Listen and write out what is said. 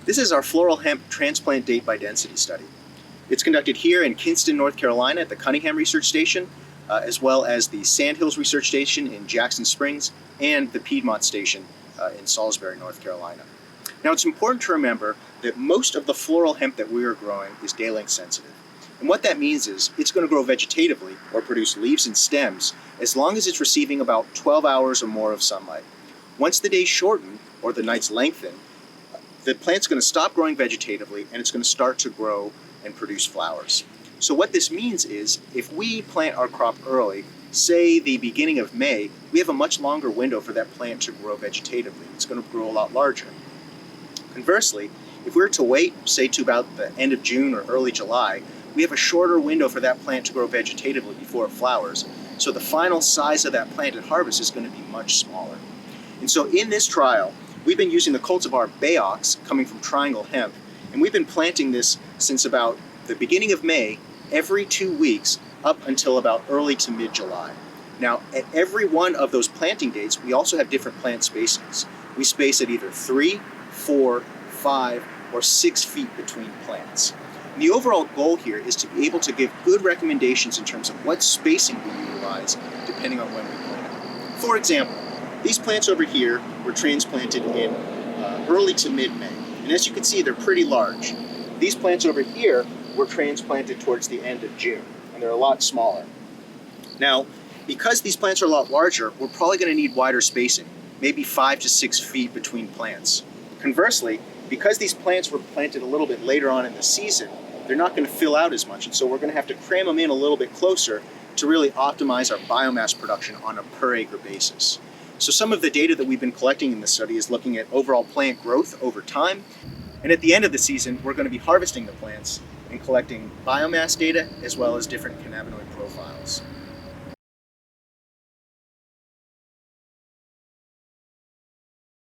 This is our floral hemp transplant date by density study. It's conducted here in Kinston, North Carolina at the Cunningham Research Station, as well as the Sandhills Research Station in Jackson Springs and the Piedmont Station in Salisbury, North Carolina. Now, it's important to remember that most of the floral hemp that we are growing is day-length sensitive. And what that means is it's going to grow vegetatively or produce leaves and stems as long as it's receiving about 12 hours or more of sunlight. Once the days shorten or the nights lengthen, the plant's going to stop growing vegetatively and it's going to start to grow and produce flowers. So what this means is if we plant our crop early, say the beginning of May, we have a much longer window for that plant to grow vegetatively. It's going to grow a lot larger. Conversely, if we were to wait, say to about the end of June or early July, we have a shorter window for that plant to grow vegetatively before it flowers. So the final size of that plant at harvest is going to be much smaller. And so in this trial, we've been using the cultivar Bayox coming from Triangle Hemp, and we've been planting this since about the beginning of May, every 2 weeks, up until about early to mid-July. Now, at every one of those planting dates, we also have different plant spacings. We space at either 3, 4, 5, or 6 feet between plants. And the overall goal here is to be able to give good recommendations in terms of what spacing we utilize depending on when we plant. For example, these plants over here were transplanted in early to mid-May. And as you can see, they're pretty large. These plants over here were transplanted towards the end of June, and they're a lot smaller. Now, because these plants are a lot larger, we're probably going to need wider spacing, maybe 5 to 6 feet between plants. Conversely, because these plants were planted a little bit later on in the season, they're not going to fill out as much, and so we're going to have to cram them in a little bit closer to really optimize our biomass production on a per acre basis. So some of the data that we've been collecting in this study is looking at overall plant growth over time, and at the end of the season, we're going to be harvesting the plants and collecting biomass data as well as different cannabinoid profiles.